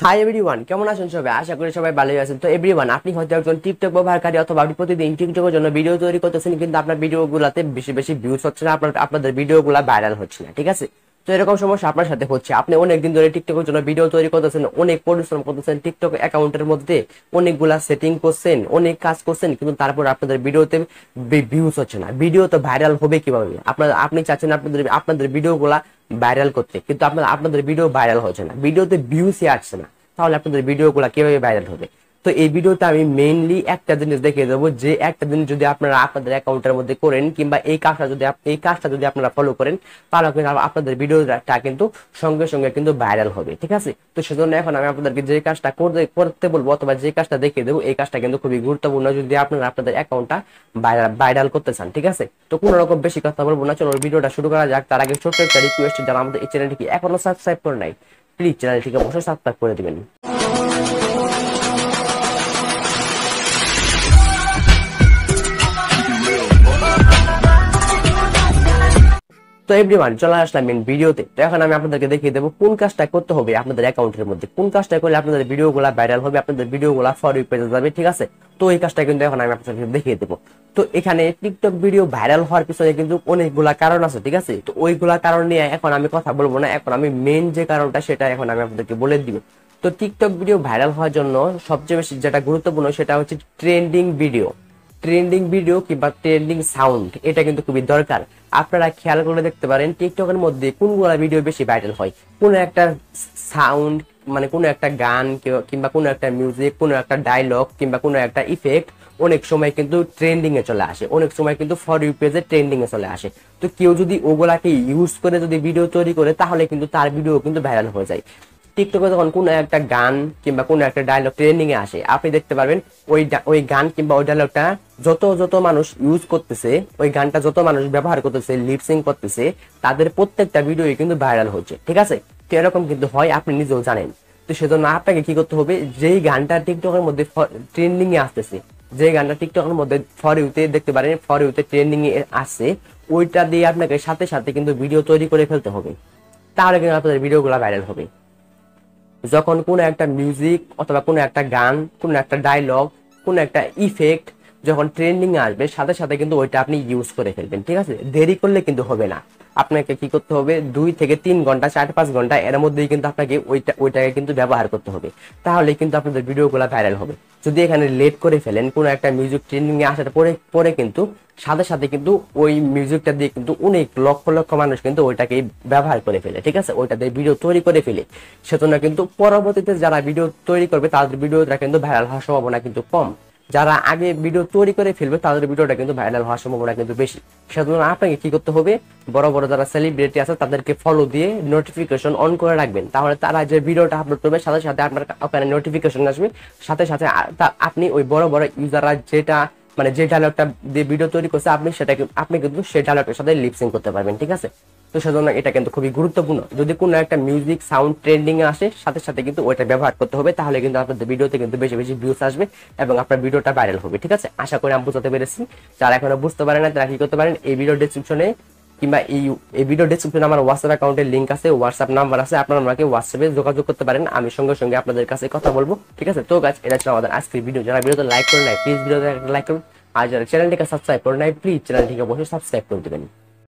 Hi everyone, কেমন আছেন সবাই? আশা করি সবাই ভালোই আছেন। তো এভরিওয়ান, আপনি হয়তো একজন টিকটক ব্যবহারকারী অথবা আপনি প্রতিদিন টিকটকের জন্য ভিডিও তৈরি করতেছেন, কিন্তু আপনার ভিডিওগুলোতে বেশি বেশি ভিউজ হচ্ছে না, আপনাদের ভিডিওগুলো ভাইরাল হচ্ছে না। ঠিক আছে, তো এরকম সমস্যা আপনার সাথে হচ্ছে। আপনি অনেকদিন ধরে টিকটকের জন্য ভিডিও তৈরি করতেছেন, অনেক পরিশ্রম করতেছেন, টিকটক অ্যাকাউন্টের মধ্যে অনেকগুলা সেটিং করছেন, অনেক কাজ করছেন, কিন্তু তারপর আপনাদের ভিডিওতে ভিউজ হচ্ছে না। ভিডিও তো ভাইরাল হবে কিভাবে? আপনি চাচ্ছেন আপনাদের ভিডিওগুলা ভাইরাল করতে, কিন্তু আপনাদের ভিডিও ভাইরাল হচ্ছে না, ভিডিওতে ভিউসই আসছে না। তাহলে আপনাদের ভিডিওগুলো কিভাবে ভাইরাল হবে? তো এই ভিডিওতে আমি মেইনলি একটা জিনিস দেখিয়ে দেবো, যে একটা জিনিস যদি আপনারা আপনাদের অ্যাকাউন্টের মধ্যে করেন, কিংবা এই কাজটা যদি আপনারা ফলো করেন, তাহলে আপনাদের ভিডিওটা কিন্তু সঙ্গে সঙ্গে কিন্তু ভাইরাল হবে। ঠিক আছে, তো সেজন্য এখন আমি আপনাদেরকে যে কাজটা করতে বলবো অথবা যে কাজটা দেখিয়ে দেবো, এই কাজটা কিন্তু খুবই গুরুত্বপূর্ণ যদি আপনারা আপনাদের অ্যাকাউন্টটা ভাইরাল করতে চান। ঠিক আছে, তো কোনো রকম বেশি কথা বলবো না, চলো ভিডিওটা শুরু করা যাক। তার আগে ছোট্ট একটা রিকোয়েস্ট, যারা আমাদের এই চ্যানেলটিকে এখনো সাবস্ক্রাইব করে নাই, প্লিজ চ্যানেলটিকে অবশ্যই সাবস্ক্রাইব করে দিবেন। তো এভরিওয়ান, চলে আসলাম মেন ভিডিওতে। তো এখন আমি আপনাদেরকে দেখিয়ে দেবো কোন কাজটা করতে হবে আপনাদের অ্যাকাউন্টের মধ্যে, কোন কাজটা করলে আপনাদের ভিডিওগুলো ভাইরাল হবে, আপনাদের ভিডিওগুলো ফর ইউ পেজে যাবে। ঠিক আছে, তো এই কাজটা কিন্তু এখন আমি আপনাদেরকে দেখিয়ে দেবো। তো এখানে টিকটক ভিডিও ভাইরাল হওয়ার পিছনে কিন্তু অনেকগুলা কারণ আছে। ঠিক আছে, তো ওইগুলা কারণ নিয়ে এখন আমি কথা বলবো না, এখন আমি মেন যে কারণটা সেটা এখন আমি আপনাদেরকে বলে দিব। তো টিকটক ভিডিও ভাইরাল হওয়ার জন্য সবচেয়ে বেশি যেটা গুরুত্বপূর্ণ সেটা হচ্ছে ট্রেন্ডিং ভিডিও কিংবা ট্রেন্ডিং সাউন্ড। এটা কিন্তু খুবই দরকার। আপনারা খেয়াল করে দেখতে পারেন টিকটকের মধ্যে কোনগুলা ভিডিও বেশি ভাইরাল হয়। কোনো একটা সাউন্ড, মানে কোনো একটা গান কিংবা কোনো একটা মিউজিক, কোনো একটা ডায়লগ কিংবা কোনো একটা ইফেক্ট অনেক সময় কিন্তু ট্রেন্ডিং এ চলে আসে, অনেক সময় কিন্তু ফর ইউ পেজে ট্রেন্ডিং এ চলে আসে। তো কেউ যদি ওগুলাকে ইউজ করে যদি ভিডিও তৈরি করে, তাহলে কিন্তু তার ভিডিও কিন্তু ভাইরাল হয়ে যায়। টিকটকে যখন কোনো একটা গান কিংবা কোনো একটা ডায়লগ ট্রেন্ডিং এ আসে, আপনি দেখতে পারবেন ওই গান কিংবা ওই ডায়লগটা যত মানুষ ইউজ করতেছে, ওই গানটা যত মানুষ ব্যবহার করতেছে, লিপসিং করতেছে, তাদের প্রত্যেকটা ভিডিও কিন্তু ভাইরাল হচ্ছে। ঠিক আছে, তো এরকম কিন্তু হয়, আপনি নিজেও জানেন। তো সেজন্য আপনাকে কি করতে হবে, যেই গানটা টিকটকের মধ্যে ট্রেন্ডিং এ আসতেছে, যে গানটা টিকটকের মধ্যে ফর ইউতে দেখতে পারেন ফর ইউতে ট্রেন্ডিং এ আসছে, ওইটা দিয়ে আপনাকে সাথে সাথে কিন্তু ভিডিও তৈরি করে ফেলতে হবে। তাহলে কিন্তু আপনাদের ভিডিওগুলো ভাইরাল হবে। যখন কোনো একটা মিউজিক অথবা কোনো একটা গান, কোনো একটা ডায়লগ, কোনো একটা ইফেক্ট যখন ট্রেন্ডিং এ আসবে, সাথে সাথে কিন্তু ওইটা আপনি ইউজ করে ফেলবেন। ঠিক আছে, দেরি করলে কিন্তু হবে না। আপনাকে কি করতে হবে, 2 থেকে 3 ঘন্টা, 4-5 ঘন্টা এর মধ্যেই কিন্তু আপনাকে ওইটাকে কিন্তু ব্যবহার করতে হবে। তাহলে কিন্তু আপনাদের ভিডিওগুলো ভাইরাল হবে। যদি এখানে লেট করে ফেলেন, কোনো একটা মিউজিক ট্রেন্ডিং এ আসার পরে কিন্তু সাথে সাথে কিন্তু ওই মিউজিকটা দিয়ে কিন্তু অনেক লক্ষ লক্ষ মানুষ কিন্তু ওইটাকে ব্যবহার করে ফেলে। ঠিক আছে, ওইটা দিয়ে ভিডিও তৈরি করে ফেলে। সেজন্য কিন্তু পরবর্তীতে যারা ভিডিও তৈরি করবে, তাদের ভিডিওটা কিন্তু ভাইরাল হওয়ার সম্ভাবনা কিন্তু কম। যারা আগে ভিডিও তৈরি করে ফেলবে, তাদের ভিডিওটা কিন্তু ভাইরাল হওয়ার সম্ভাবনা কিন্তু বেশি। সেজন্য আপনাকে কি করতে হবে, বড় বড় যারা সেলিব্রিটি আছে তাদেরকে ফলো দিয়ে নোটিফিকেশন অন করে রাখবেন। তাহলে তারা যে ভিডিওটা আপলোড করবে, সাথে সাথে আপনার ওখানে নোটিফিকেশন আসবে, সাথে সাথে আপনি ওই বড় বড় ইউজাররা যেটা মানে যে ডায়লগটা দিয়ে ভিডিও তৈরি করছে, আপনি কিন্তু সেই ডায়লগের সাথে লিপসিং করতে পারবেন। ঠিক আছে, তো সেজন্য এটা কিন্তু খুবই গুরুত্বপূর্ণ। যদি কোনো একটা মিউজিক সাউন্ড ট্রেন্ডিং এ আসে, সাথে সাথে কিন্তু ওইটা ব্যবহার করতে হবে। তাহলে কিন্তু আপনাদের ভিডিওতে কিন্তু বেশি বেশি ভিউজ আসবে এবং আপনার ভিডিওটা ভাইরাল হবে। ঠিক আছে, আশা করি আমি বুঝতে পেরেছি। যারা এখনো বুঝতে পারে না, তারা কি করতে পারেন, এই ভিডিও ডেসক্রিপশনে কিংবা এই ভিডিও ডেসক্রিপশনে আমার হোয়াটসঅ্যাপ অ্যাকাউন্টের লিংক আছে, হোয়াটসঅ্যাপ নাম্বার আছে, আপনারা আমাকে হোয়াটসঅ্যাপে যোগাযোগ করতে পারেন। আমি সঙ্গে সঙ্গে আপনাদের কাছে কথা বলবো। ঠিক আছে, তো গাইস, এটা ছিল আমাদের আজকের ভিডিও। যারা ভিডিওতে লাইক করে নাই, প্লিজ ভিডিওতে লাইক করুন। আর যারা চ্যানেলটিকে সাবস্ক্রাইব করে নাই, প্লিজ চ্যানেলটিকে অবশ্যই সাবস্ক্রাইব করে দেবেন।